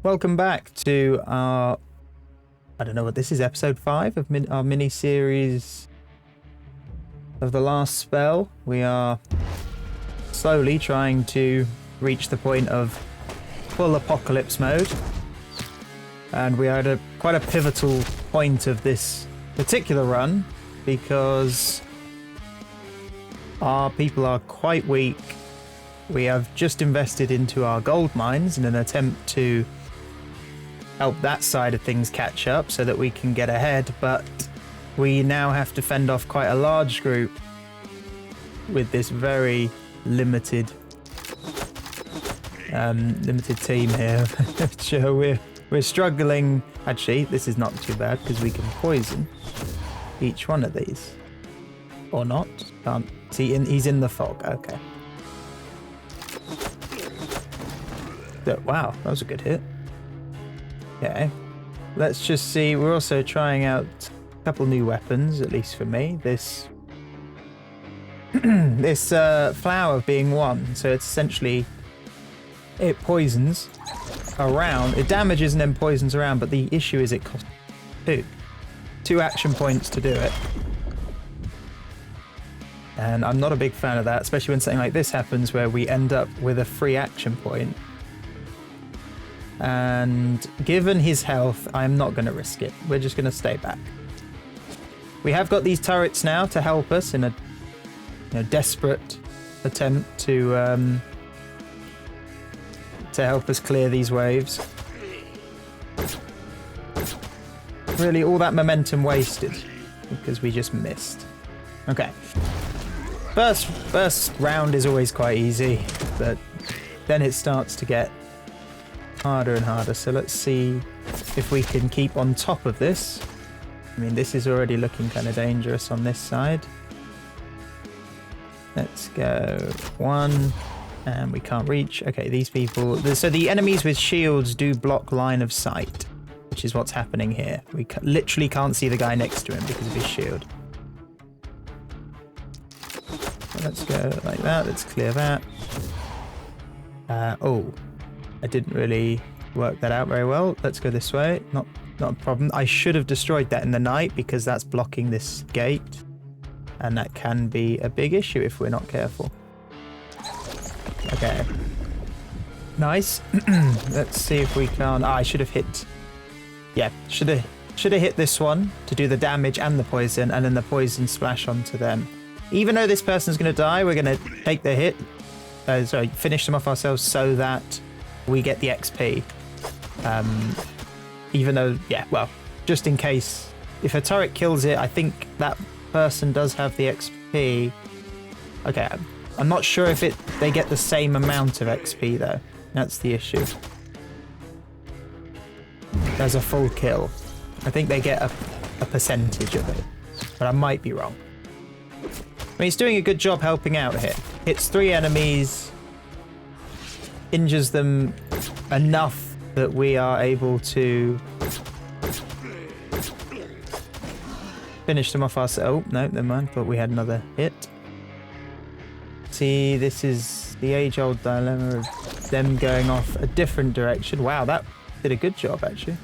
Welcome back to our, I don't know what this is, episode 5 of our mini-series of the last spell. We are slowly trying to reach the point of full apocalypse mode. And we are at quite a pivotal point of this particular run because our people are quite weak. We have just invested into our gold mines in an attempt to help that side of things catch up so that we can get ahead, but we now have to fend off quite a large group with this very limited team here. So we're struggling. Actually, this is not too bad because we can poison each one of these, or not. Can't see. He's in the fog. Okay. So, wow, that was a good hit. Okay, let's just see. We're also trying out a couple new weapons, at least for me. This flower being one, so it's essentially, it poisons around, it damages and then poisons around, but the issue is it costs two action points to do it. And I'm not a big fan of that, especially when something like this happens where we end up with a free action point. And given his health, I'm not going to risk it. We're just going to stay back. We have got these turrets now to help us in a desperate attempt to help us clear these waves. Really, all that momentum wasted because we just missed. Okay. First round is always quite easy, but then it starts to get harder and harder. So let's see if we can keep on top of this. I mean, this is already looking kind of dangerous on this side. Let's go 1, and we can't reach. Okay, these people. So the enemies with shields do block line of sight, which is what's happening here. We literally can't see the guy next to him because of his shield. So let's go like that. Let's clear that. Oh. I didn't really work that out very well. Let's go this way. Not a problem. I should have destroyed that in the night because that's blocking this gate. And that can be a big issue if we're not careful. Okay. Nice. Let's see if we can... I should have hit... Yeah, should have hit this one to do the damage and the poison, and then the poison splash onto them. Even though this person's going to die, we're going to take the hit. Finish them off ourselves so that we get the XP. Even though, yeah, well, just in case. If a turret kills it, I think that person does have the XP. Okay, I'm not sure if they get the same amount of XP, though. That's the issue. There's a full kill. I think they get a percentage of it, but I might be wrong. I mean, he's doing a good job helping out here. Hits 3 enemies, injures them enough that we are able to finish them off ourselves. Oh, no, never mind. Thought we had another hit. See, this is the age-old dilemma of them going off a different direction. Wow, that did a good job, actually.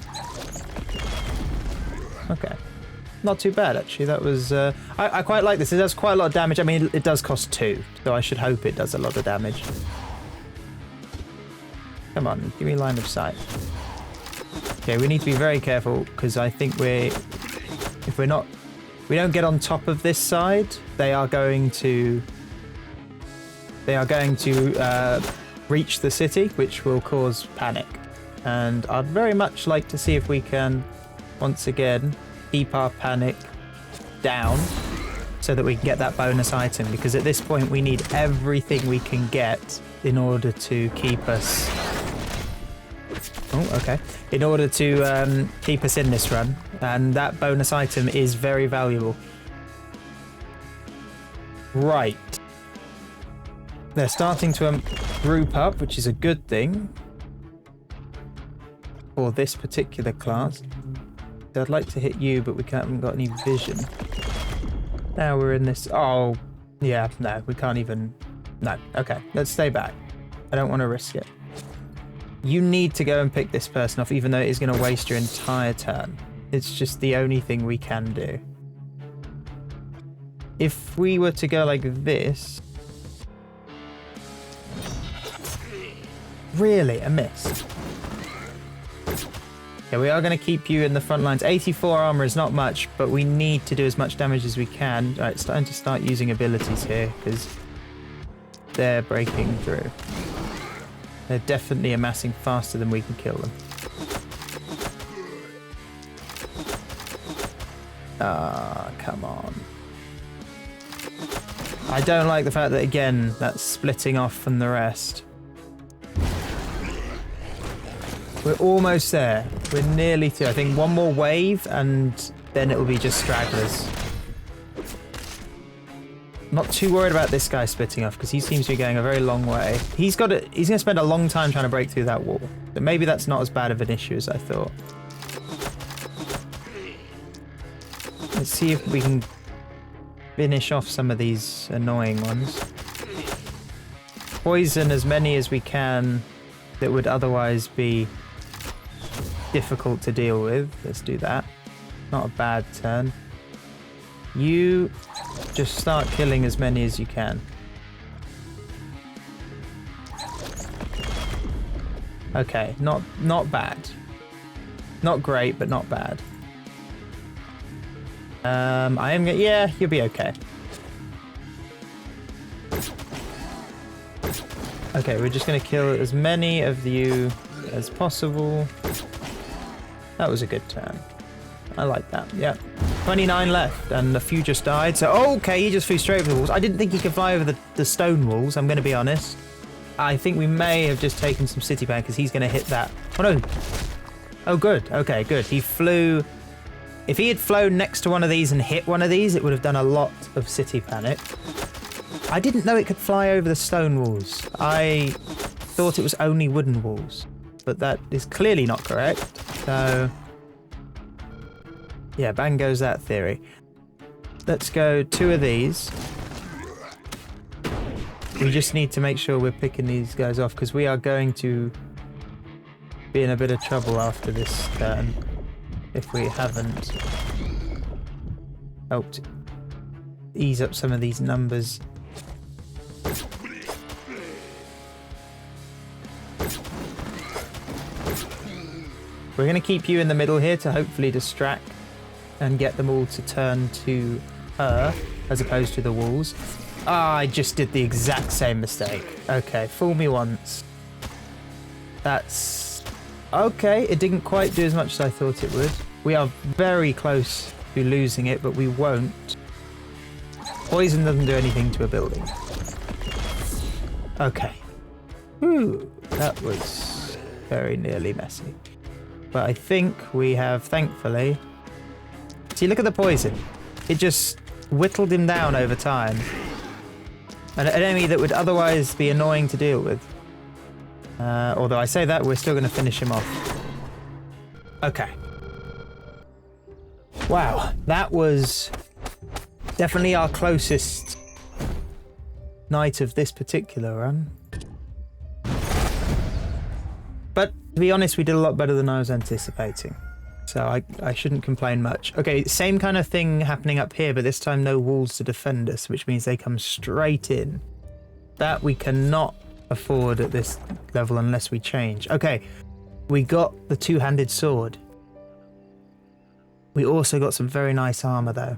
Okay. Not too bad, actually. That was... I quite like this. It does quite a lot of damage. I mean, it does cost 2, so I should hope it does a lot of damage. Come on, give me line of sight. Okay, we need to be very careful because I think we don't get on top of this side, they are going to reach the city, which will cause panic. And I'd very much like to see if we can once again keep our panic down so that we can get that bonus item, because at this point we need everything we can get in order to keep us... Oh, okay. In order to keep us in this run. And that bonus item is very valuable. Right. They're starting to group up, which is a good thing for this particular class. So I'd like to hit you, but we haven't got any vision. Now we're in this... Oh, yeah, no, we can't even... No, okay, let's stay back. I don't want to risk it. You need to go and pick this person off, even though it is going to waste your entire turn. It's just the only thing we can do. If we were to go like this... Really? A miss? Yeah, we are going to keep you in the front lines. 84 armor is not much, but we need to do as much damage as we can. All right, it's starting to start using abilities here, because they're breaking through. They're definitely amassing faster than we can kill them. Ah, come on. I don't like the fact that, again, that's splitting off from the rest. We're almost there. We're nearly through. I think one more wave and then it'll be just stragglers. Not too worried about this guy splitting off because he seems to be going a very long way. He's going to spend a long time trying to break through that wall. But maybe that's not as bad of an issue as I thought. Let's see if we can finish off some of these annoying ones. Poison as many as we can that would otherwise be difficult to deal with. Let's do that. Not a bad turn. You just start killing as many as you can. Okay, not bad. Not great, but not bad. I am gonna, yeah, you'll be okay. Okay, we're just gonna kill as many of you as possible. That was a good turn. I like that, yeah. 29 left, and a few just died, so okay, he just flew straight over the walls. I didn't think he could fly over the stone walls, I'm gonna be honest. I think we may have just taken some city back, because he's gonna hit that. Oh no! Oh good, okay, good. He flew... If he had flown next to one of these and hit one of these, it would have done a lot of city panic. I didn't know it could fly over the stone walls. I thought it was only wooden walls, but that is clearly not correct. So, yeah, bang goes that theory. Let's go 2 of these. We just need to make sure we're picking these guys off because we are going to be in a bit of trouble after this turn if we haven't helped ease up some of these numbers. We're going to keep you in the middle here to hopefully distract and get them all to turn to her as opposed to the walls. Ah, I just did the exact same mistake. Okay, fool me once. That's... okay, it didn't quite do as much as I thought it would. We are very close to losing it, but we won't. Poison doesn't do anything to a building. Okay. Whew, that was very nearly messy. But I think we have, thankfully... See, look at the poison. It just whittled him down over time. An enemy that would otherwise be annoying to deal with. Although I say that, we're still going to finish him off. Okay. Wow, that was definitely our closest night of this particular run. But to be honest, we did a lot better than I was anticipating. So I shouldn't complain much. Okay, same kind of thing happening up here, but this time no walls to defend us, which means they come straight in. That we cannot afford at this level unless we change. Okay, we got the two-handed sword. We also got some very nice armor though.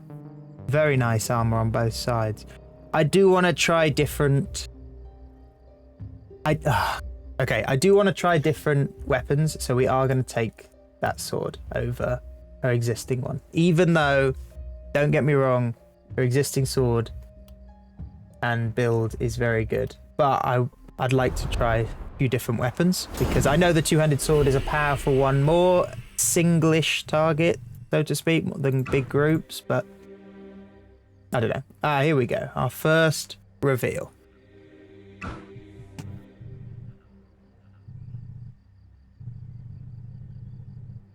Very nice armor on both sides. I do want to try different... Okay, I do want to try different weapons, so we are going to take that sword over her existing one. Even though, don't get me wrong, her existing sword and build is very good. But I'd like to try a few different weapons, because I know the two-handed sword is a powerful one, more singlish target, so to speak, than big groups, but I don't know. Here we go. Our first reveal.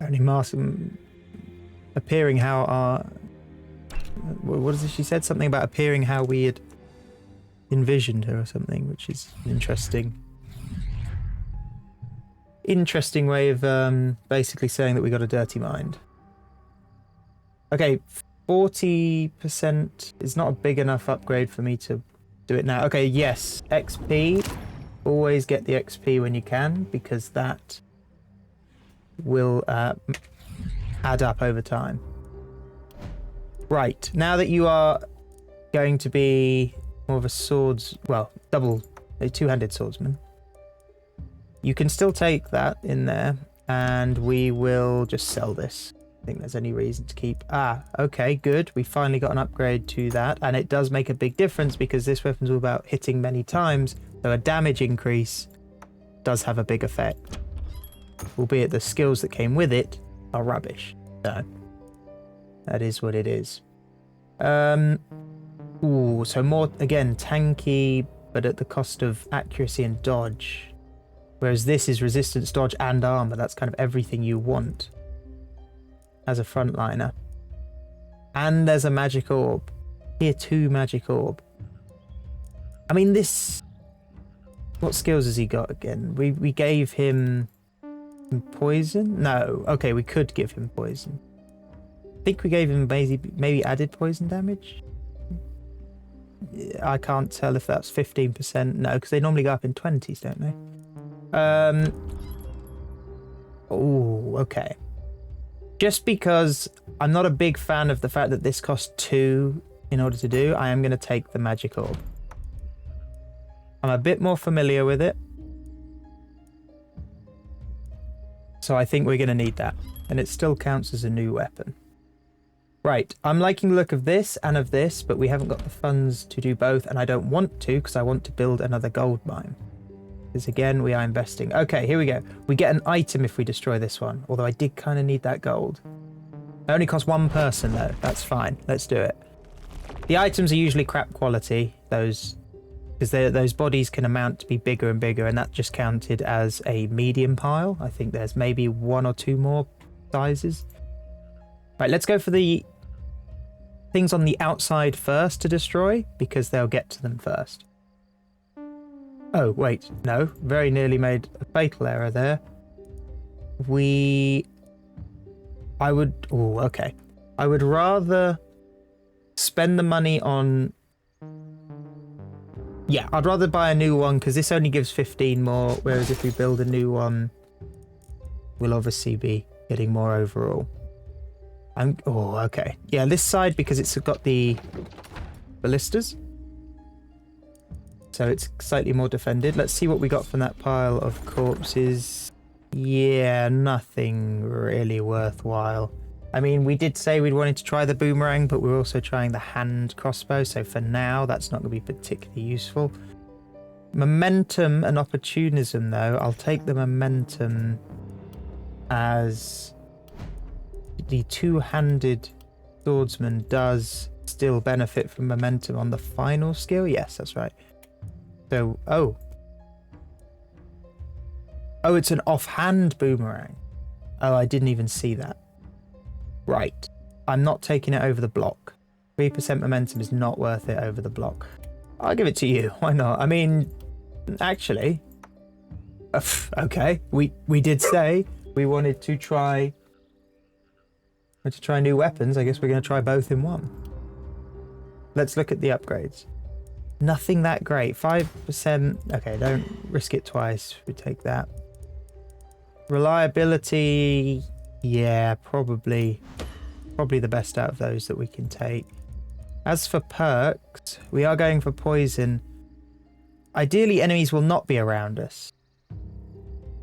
Only Marson appearing how our... What is it she said? Something about appearing how we had envisioned her or something, which is interesting. interesting way of basically saying that we got a dirty mind. Okay, 40% is not a big enough upgrade for me to do it now. Okay, yes, XP. Always get the XP when you can, because that will add up over time. Right, now that you are going to be more of a a two-handed swordsman, you can still take that in there, and we will just sell this. I think there's any reason to keep... okay, good. We finally got an upgrade to that, and it does make a big difference because this weapon's all about hitting many times, so a damage increase does have a big effect. Albeit the skills that came with it are rubbish. So, that is what it is. Ooh, so more, again, tanky, but at the cost of accuracy and dodge. Whereas this is resistance, dodge, and armor. That's kind of everything you want as a frontliner. And there's a magic orb. Tier 2 magic orb. I mean, this... What skills has he got again? We gave him poison? No. Okay, we could give him poison. I think we gave him maybe added poison damage? I can't tell if that's 15%. No, because they normally go up in 20s, don't they? Oh, okay. Just because I'm not a big fan of the fact that this costs 2 in order to do, I am going to take the magic orb. I'm a bit more familiar with it. So I think we're going to need that. And it still counts as a new weapon. Right, I'm liking the look of this and of this, but we haven't got the funds to do both, and I don't want to because I want to build another gold mine. Because again, we are investing. Okay, here we go. We get an item if we destroy this one, although I did kind of need that gold. It only costs 1 person though. That's fine. Let's do it. The items are usually crap quality, because those bodies can amount to be bigger and bigger, and that just counted as a medium pile. I think there's maybe 1 or 2 more sizes. Right, let's go for the things on the outside first to destroy, because they'll get to them first. Oh, wait, no. Very nearly made a fatal error there. I would rather spend the money on... Yeah, I'd rather buy a new one, because this only gives 15 more, whereas if we build a new one, we'll obviously be getting more overall. Oh, okay. Yeah, this side, because it's got the ballistas. So it's slightly more defended. Let's see what we got from that pile of corpses. Yeah, nothing really worthwhile. I mean, we did say we wanted to try the boomerang, but we're also trying the hand crossbow. So for now, that's not going to be particularly useful. Momentum and opportunism, though. I'll take the momentum as... The two-handed swordsman does still benefit from momentum on the final skill. Yes, that's right. So, oh, it's an offhand boomerang. Oh, I didn't even see that. Right. I'm not taking it over the block. 3% momentum is not worth it over the block. I'll give it to you. Why not? I mean, actually, okay. We did say we wanted to try new weapons. I guess we're going to try both in one. Let's look at the upgrades. Nothing that great. 5%. Okay, don't risk it twice. We take that. Reliability. Yeah, probably the best out of those that we can take. As for perks, we are going for poison. Ideally, enemies will not be around us.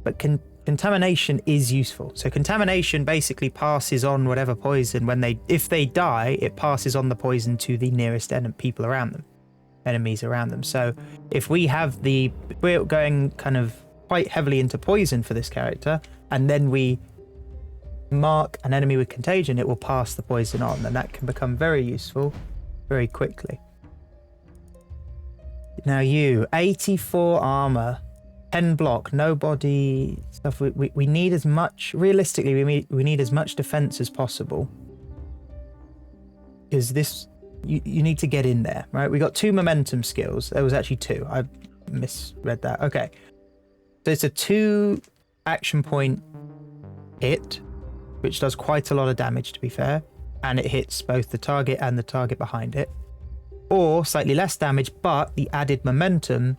But contamination is useful. So contamination basically passes on whatever poison if they die, it passes on the poison to the nearest people around them, enemies around them. So if we're going kind of quite heavily into poison for this character, and then we mark an enemy with contagion, it will pass the poison on, and that can become very useful very quickly. Now 84 armor. 10 block, no body stuff. We need as much, realistically, we need as much defense as possible. Because this, you need to get in there, right? We got 2 momentum skills. There was actually 2. I misread that. Okay. So it's a 2 action point hit, which does quite a lot of damage to be fair, and it hits both the target and the target behind it. Or slightly less damage, but the added momentum,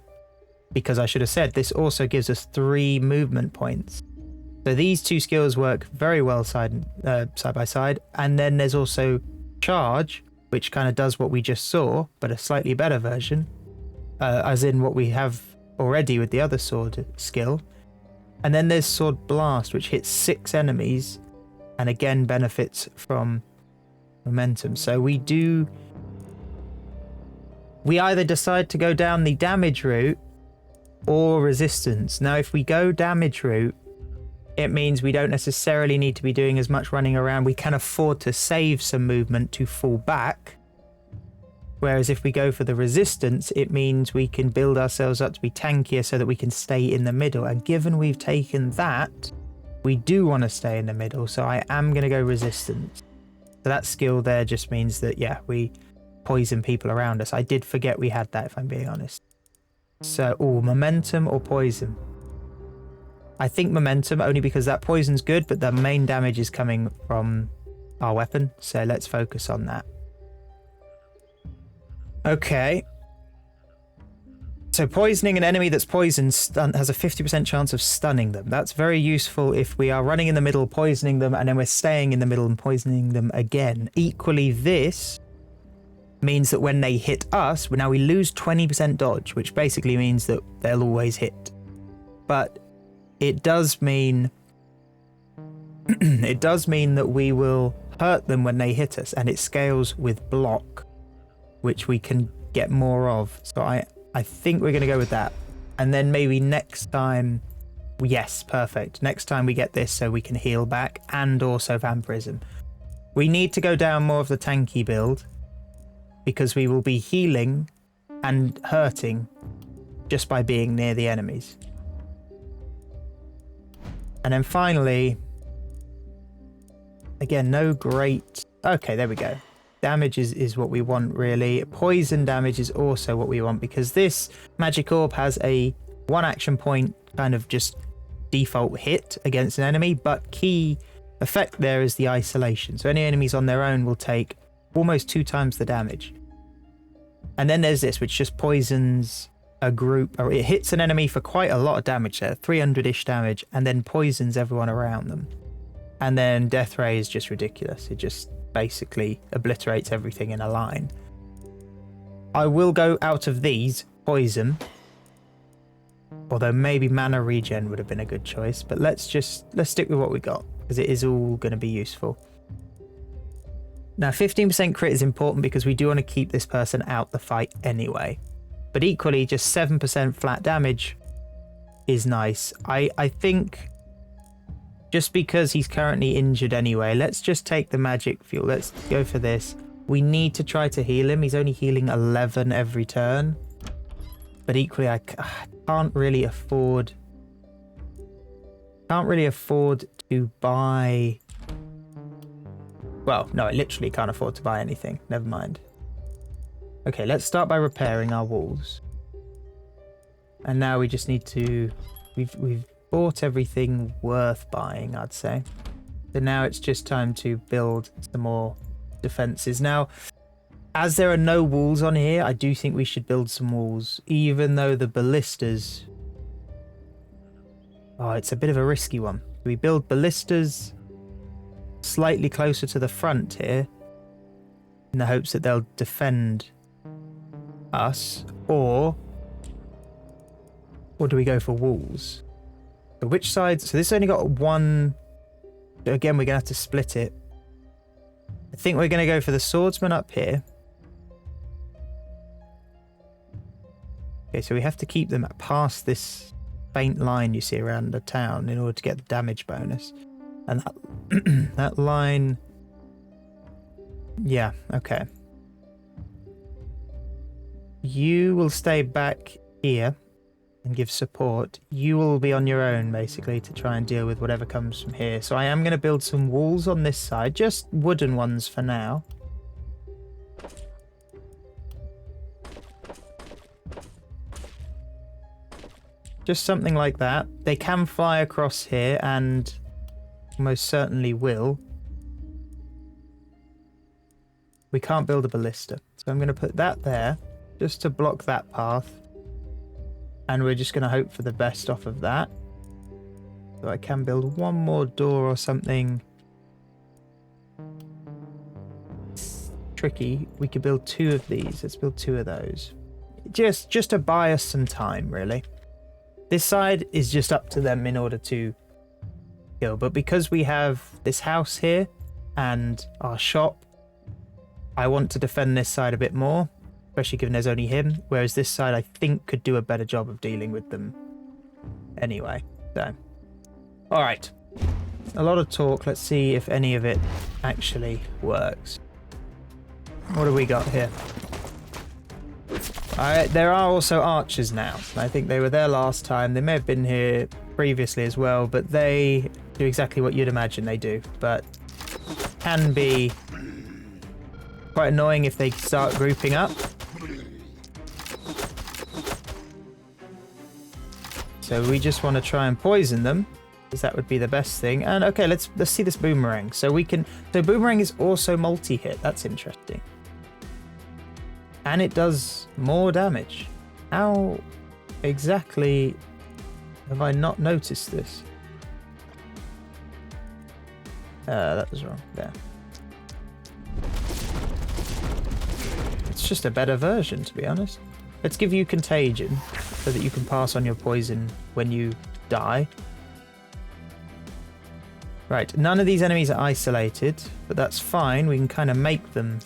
because I should have said this also gives us 3 movement points. So these two skills work very well side by side. And then there's also charge, which kind of does what we just saw, but a slightly better version, as in what we have already with the other sword skill. And then there's sword blast, which hits 6 enemies and again benefits from momentum. So we either decide to go down the damage route or resistance. Now, if we go damage route, it means we don't necessarily need to be doing as much running around. We can afford to save some movement to fall back. Whereas if we go for the resistance, it means we can build ourselves up to be tankier so that we can stay in the middle. And given we've taken that, we do want to stay in the middle. So I am going to go resistance. So that skill there just means that, yeah, we poison people around us. I did forget we had that, if I'm being honest. So, momentum or poison? I think momentum, only because that poison's good, but the main damage is coming from our weapon. So let's focus on that. Okay. So poisoning an enemy that's poisoned has a 50% chance of stunning them. That's very useful if we are running in the middle, poisoning them, and then we're staying in the middle and poisoning them again. Equally, this means that when they hit us, now we lose 20% dodge, which basically means that they'll always hit. But it does mean that we will hurt them when they hit us, and it scales with block, which we can get more of. So I think we're going to go with that. And then maybe next time, yes, perfect. Next time we get this so we can heal back and also vampirism. We need to go down more of the tanky build because we will be healing and hurting just by being near the enemies. And then finally, again, no great... Okay, there we go. Damage is what we want, really. Poison damage is also what we want, because this magic orb has a 1 action point kind of just default hit against an enemy, but key effect there is the isolation. So any enemies on their own will take almost 2 times the damage. And then there's this, which just poisons a group, or it hits an enemy for quite a lot of damage there, 300-ish damage, and then poisons everyone around them. And then Death Ray is just ridiculous. It just basically obliterates everything in a line. I will go out of these poison, although maybe mana regen would have been a good choice, but let's stick with what we got, because it is all going to be useful. Now 15% crit is important because we do want to keep this person out the fight anyway, but equally just 7% flat damage is nice. I think just because he's currently injured anyway, let's just take the magic fuel. Let's go for this. We need to try to heal him. He's only healing 11 every turn. But equally, I can't really afford to buy... Well, no, I literally can't afford to buy anything. Never mind. Okay, let's start by repairing our walls. And now we just need to... We've bought everything worth buying, I'd say. So now it's just time to build some more defenses. Now, as there are no walls on here, I do think we should build some walls, even though the ballistas... Oh, it's a bit of a risky one. We build ballistas slightly closer to the front here in the hopes that they'll defend us, or do we go for walls? So which side? So this only got 1. Again, we're gonna have to split it. I think we're gonna go for the swordsman up here. Okay, so we have to keep them past this faint line you see around the town in order to get the damage bonus. And that, that line... Yeah, okay. You will stay back here and give support. You will be on your own, basically, to try and deal with whatever comes from here. So I am going to build some walls on this side, just wooden ones for now. Just something like that. They can fly across here and most certainly will. We can't build a ballista. So I'm going to put that there just to block that path. And we're just going to hope for the best off of that. So I can build one more door or something tricky. We could build 2 of these. Let's build 2 of those. Just to buy us some time, really. This side is just up to them in order to kill. But because we have this house here and our shop, I want to defend this side a bit more, especially given there's only him. Whereas this side, I think, could do a better job of dealing with them anyway. So, all right. A lot of talk. Let's see if any of it actually works. What do we got here? There are also archers now. I think they were there last time. They may have been here previously as well, but they do exactly what you'd imagine they do, but can be quite annoying if they start grouping up. So we just want to try and poison them, because that would be the best thing. And okay, let's see this boomerang. So boomerang is also multi-hit. That's interesting. And it does more damage. How exactly have I not noticed this? That was wrong. There. It's just a better version, to be honest. Let's give you Contagion, so that you can pass on your poison when you die. Right, none of these enemies are isolated, but that's fine. We can kind of make them...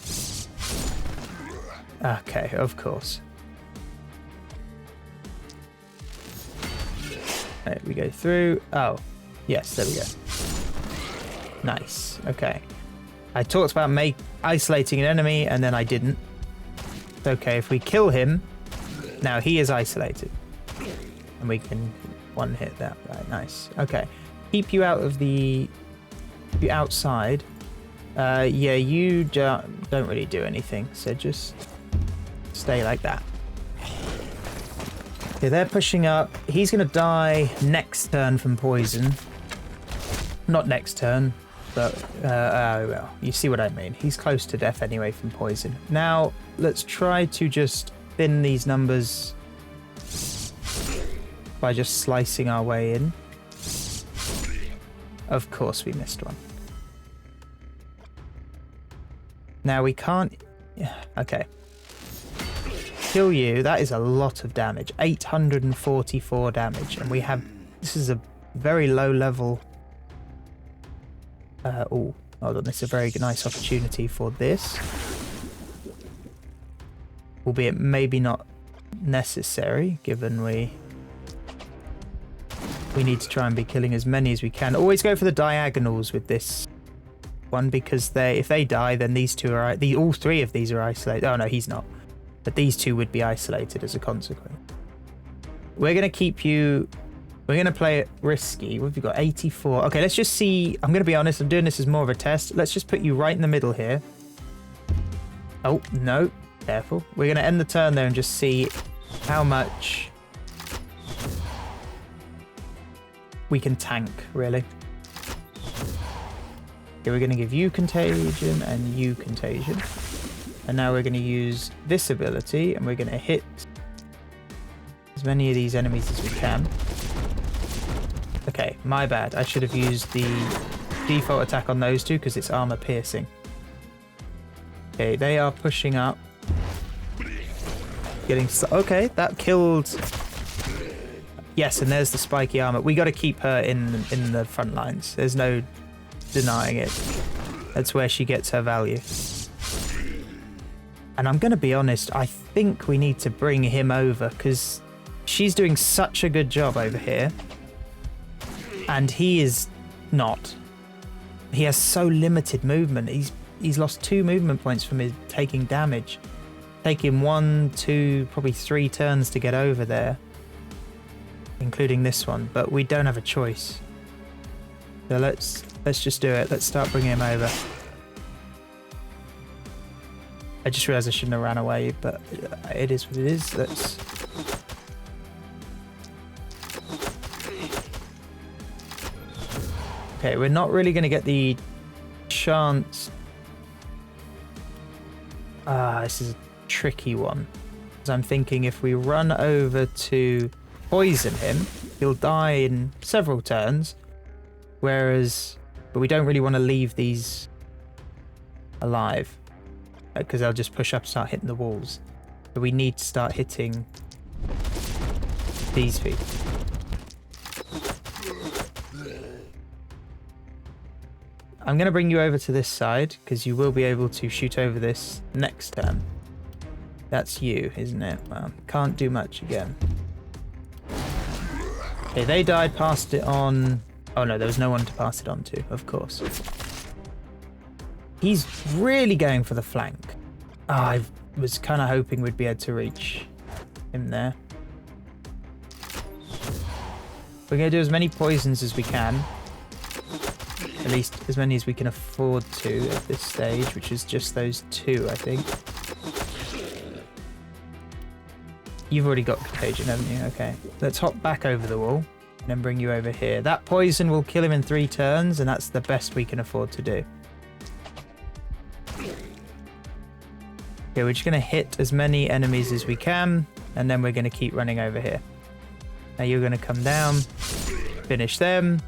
Okay, of course. Right, we go through. Oh, yes, there we go. Nice. Okay. I talked about isolating an enemy, and then I didn't. Okay, if we kill him, now he is isolated. And we can one hit that. Right, nice. Okay. Keep you out of the outside. Yeah, you don't really do anything, so just stay like that. Okay, they're pushing up. He's going to die next turn from poison. Not next turn, but well, you see what I mean. He's close to death anyway from poison. Now, let's try to just thin these numbers by just slicing our way in. Of course we missed one. Now we can't... Okay. Kill you. That is a lot of damage. 844 damage. And we have... This is a very low level... oh, hold on. This is a very nice opportunity for this. Albeit maybe not necessary, given we need to try and be killing as many as we can. Always go for the diagonals with this one, because if they die, then these two are... all 3 of these are isolated. Oh, no, he's not. But these 2 would be isolated as a consequence. We're going to keep you... We're going to play it risky. What have we got? 84. Okay, let's just see. I'm going to be honest. I'm doing this as more of a test. Let's just put you right in the middle here. Oh, no. Careful. We're going to end the turn there and just see how much we can tank, really. Okay, we're going to give you Contagion and you Contagion. And now we're going to use this ability and we're going to hit as many of these enemies as we can. Okay, my bad. I should have used the default attack on those 2 because it's armor piercing. Okay, they are pushing up. Okay, that killed... Yes, and there's the spiky armor. We got to keep her in the front lines. There's no denying it. That's where she gets her value. And I'm going to be honest, I think we need to bring him over because she's doing such a good job over here. And he is not. He has so limited movement. He's lost 2 movement points from his taking damage. Taking 1, 2, probably 3 turns to get over there. Including this one, but we don't have a choice. So let's just do it. Let's start bringing him over. I just realized I shouldn't have ran away, but it is what it is. Okay, we're not really going to get the chance. This is a tricky one. Because I'm thinking if we run over to poison him, he'll die in several turns. But we don't really want to leave these alive. Because they'll just push up and start hitting the walls. So we need to start hitting these people. I'm going to bring you over to this side because you will be able to shoot over this next turn. That's you, isn't it? Well, can't do much again. Okay, they died, passed it on. Oh no, there was no one to pass it on to, of course. He's really going for the flank. Oh, I was kind of hoping we'd be able to reach him there. We're going to do as many poisons as we can. At least as many as we can afford to at this stage, which is just those two, I think. You've already got contagion, haven't you? Okay. Let's hop back over the wall and then bring you over here. That poison will kill him in 3 turns, and that's the best we can afford to do. Okay, we're just going to hit as many enemies as we can, and then we're going to keep running over here. Now you're going to come down, finish them.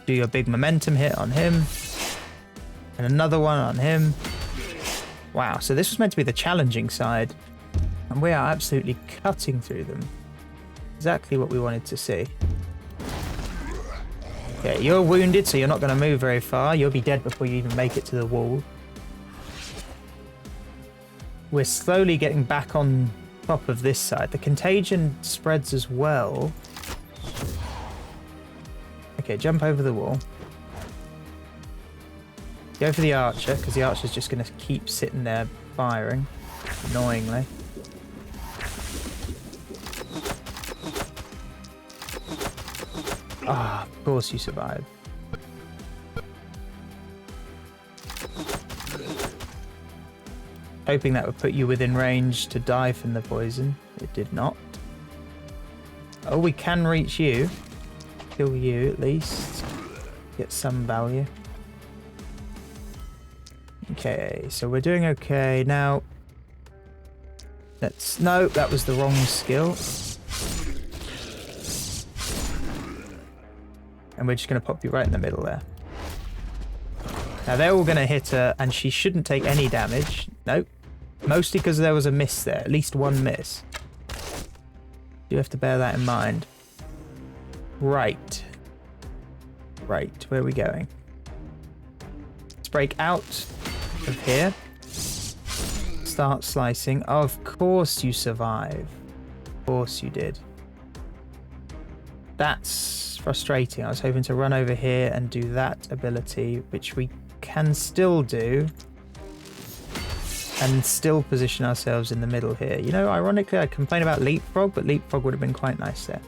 Do your big momentum hit on him. And another one on him. Wow, so this was meant to be the challenging side. And we are absolutely cutting through them. Exactly what we wanted to see. Okay, you're wounded, so you're not going to move very far. You'll be dead before you even make it to the wall. We're slowly getting back on top of this side. The contagion spreads as well. Okay, jump over the wall. Go for the archer, because the archer's just going to keep sitting there firing, annoyingly. Ah, of course you survive. Hoping that would put you within range to die from the poison. It did not. Oh, we can reach you. Kill you at least. Get some value. Okay, so we're doing okay. Now, let's... No, that was the wrong skill. And we're just going to pop you right in the middle there. Now, they're all going to hit her, and she shouldn't take any damage. Nope. Mostly because there was a miss there. At least one miss. You have to bear that in mind. Right. Right, where are we going? Let's break out of here. Start slicing. Of course you survive. Of course you did. That's frustrating. I was hoping to run over here and do that ability, which we can still do. And still position ourselves in the middle here. You know, ironically, I complain about leapfrog, but leapfrog would have been quite nice there.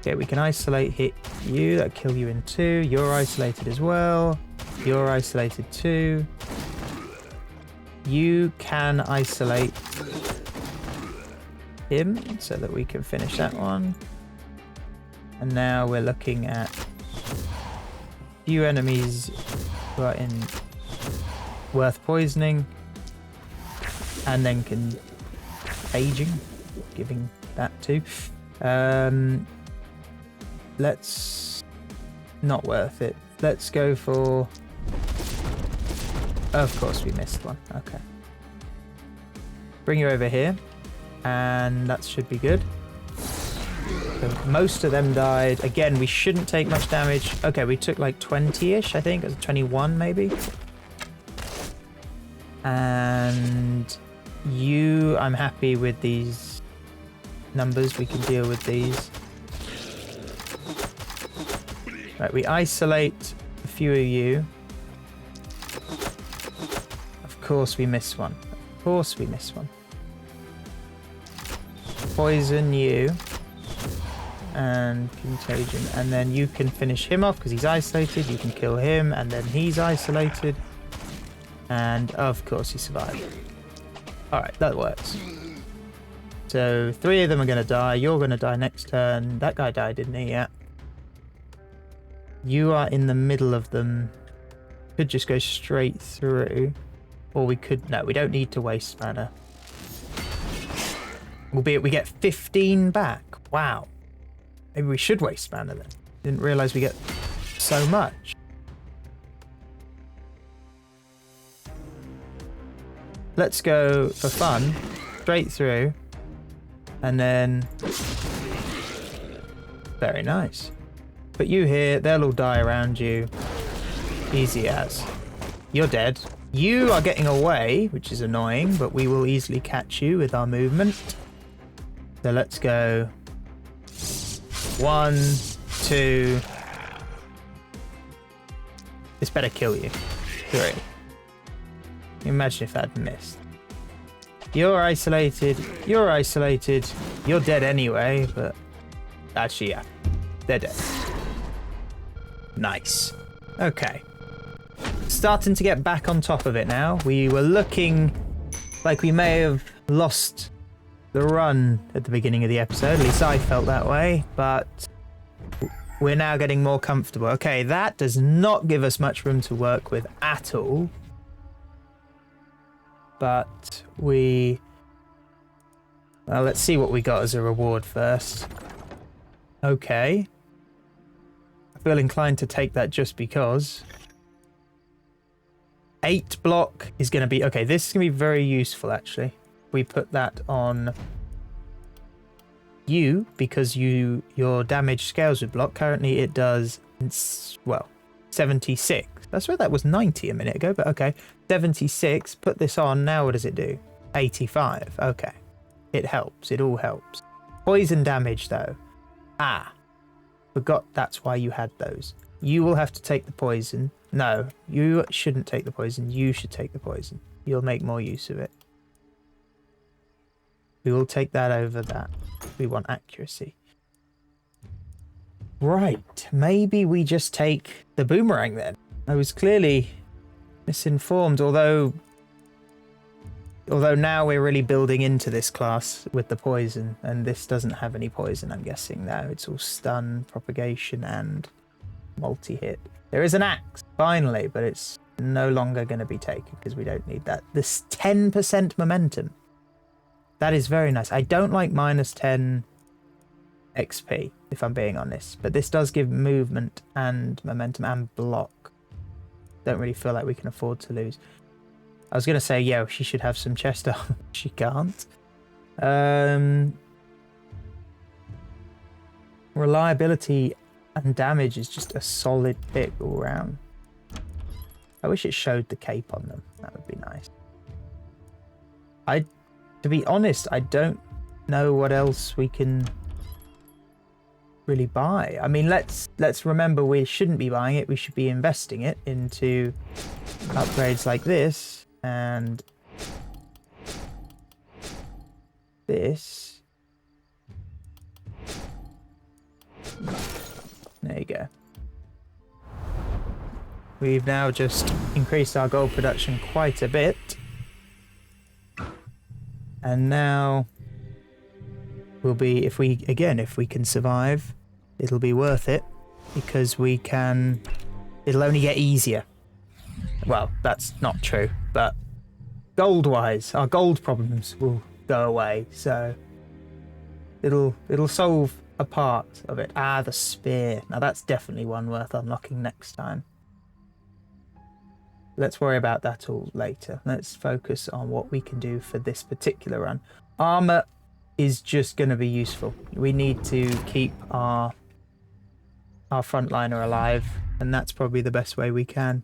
Okay, we can isolate hit you. That'll kill you in 2. You're isolated as well. You're isolated too. You can isolate him so that we can finish that one. And now we're looking at a few enemies who are in worth poisoning. And then aging, giving that too. Let's... Not worth it. Let's go for... Of course we missed one. Okay. Bring you over here. And that should be good. So most of them died. Again, we shouldn't take much damage. Okay, we took like 20-ish, I think. It was 21 maybe. And you... I'm happy with these numbers. We can deal with these. Right, we isolate a few of you. Of course we miss one. Of course we miss one. Poison you. And contagion. And then you can finish him off because he's isolated. You can kill him and then he's isolated. And of course he survived. Alright, that works. So 3 of them are going to die. You're going to die next turn. That guy died, didn't he? Yeah. You are in the middle of them. Could just go straight through. Or we could... No, we don't need to waste mana. Albeit we get 15 back. Wow. Maybe we should waste mana then. Didn't realise we get so much. Let's go for fun. Straight through. And then... Very nice. Put you here. They'll all die around you. Easy as. You're dead. You are getting away, which is annoying, but we will easily catch you with our movement. So let's go 1, 2. This better kill you. 3. Imagine if I'd missed. You're isolated. You're isolated. You're dead anyway, but actually, yeah, they're dead. Nice. Okay. Starting to get back on top of it now. We were looking like we may have lost the run at the beginning of the episode. At least I felt that way, but we're now getting more comfortable. Okay, that does not give us much room to work with at all. But we... Well, let's see what we got as a reward first. Okay. I feel inclined to take that just because. 8 block is going to be... Okay, this is going to be very useful, actually. We put that on you, because your damage scales with block. Currently, it does, well, 76. That's where that was 90 a minute ago, but okay. 76. Put this on. Now what does it do? 85. Okay. It helps. It all helps. Poison damage, though. Ah. Forgot that's why you had those. You will have to take the poison. No, you shouldn't take the poison. You should take the poison. You'll make more use of it. We will take that over that. We want accuracy. Right. Maybe we just take the boomerang then. I was clearly misinformed, although now we're really building into this class with the poison, and this doesn't have any poison, I'm guessing. No, it's all stun, propagation, and multi-hit. There is an axe, finally, but it's no longer going to be taken because we don't need that. This 10% momentum. That is very nice. I don't like minus 10 XP, if I'm being honest, but this does give movement and momentum and block. Don't really feel like we can afford to lose. I was going to say, yeah, she should have some chest armor. She can't. Reliability and damage is just a solid pick all round. I wish it showed the cape on them. That would be nice. To be honest, I don't know what else we can really buy. I mean, let's remember we shouldn't be buying it. We should be investing it into upgrades like this and this. There you go. We've now just increased our gold production quite a bit. And now we'll be, if we can survive, it'll be worth it because it'll only get easier. Well, that's not true, but gold-wise, our gold problems will go away, so it'll solve a part of it. Ah, the spear. Now that's definitely one worth unlocking next time. Let's worry about that all later. Let's focus on what we can do for this particular run. Armor is just going to be useful. We need to keep our frontliner alive, and that's probably the best way we can.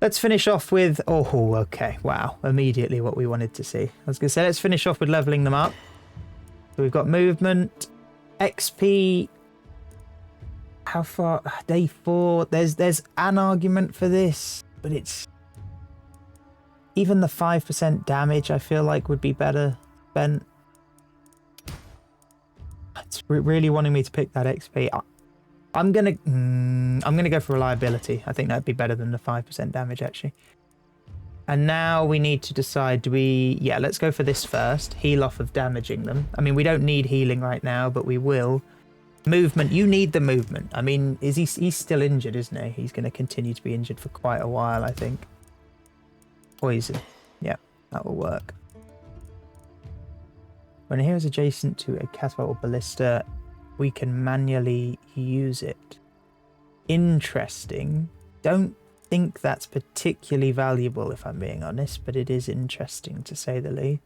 Let's finish off with... Oh, okay. Wow. Immediately what we wanted to see. I was going to say, let's finish off with leveling them up. So we've got movement, XP... How far? Day 4. There's an argument for this, but it's... Even the 5% damage, I feel like, would be better spent. It's really wanting me to pick that XP. I'm gonna go for reliability. I think that'd be better than the 5% damage, actually. And now we need to decide, yeah, let's go for this first. Heal off of damaging them. I mean, we don't need healing right now, but we will. Movement. You need the movement. I mean, he's still injured, isn't he? He's going to continue to be injured for quite a while, I think. Poison. Yeah, that will work. When a hero is adjacent to a catapult or ballista, we can manually use it. Interesting. Don't think that's particularly valuable, if I'm being honest, but it is interesting to say the least.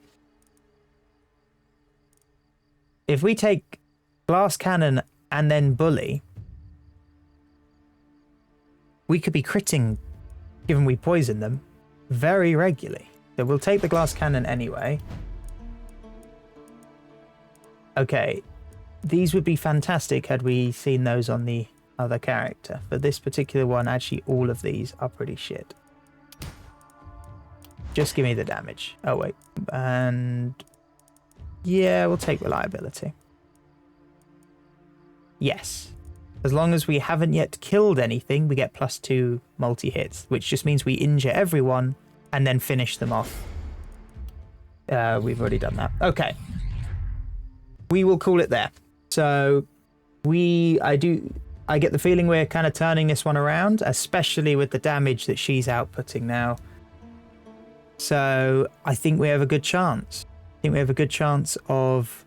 If we take glass cannon and then bully, we could be critting, given we poison them, very regularly. So we'll take the glass cannon anyway. Okay, these would be fantastic had we seen those on the other character. For this particular one, actually all of these are pretty shit. Just give me the damage. Oh wait, and yeah, we'll take reliability. Yes. As long as we haven't yet killed anything, we get +2 multi-hits, which just means we injure everyone and then finish them off. We've already done that. Okay. We will call it there. So I get the feeling we're kind of turning this one around, especially with the damage that she's outputting now. So I think we have a good chance. I think we have a good chance of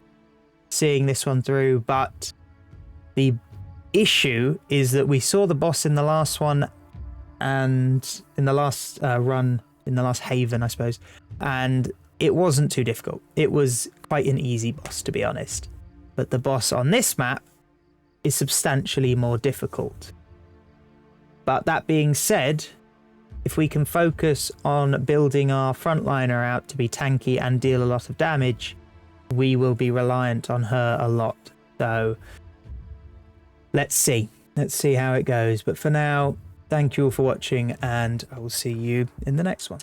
seeing this one through, but the issue is that we saw the boss in the last one and in the last run, in the last haven, I suppose, and it wasn't too difficult. It was quite an easy boss, to be honest. But the boss on this map is substantially more difficult. But that being said, if we can focus on building our frontliner out to be tanky and deal a lot of damage, we will be reliant on her a lot. So let's see how it goes. But for now, thank you all for watching, and I will see you in the next one.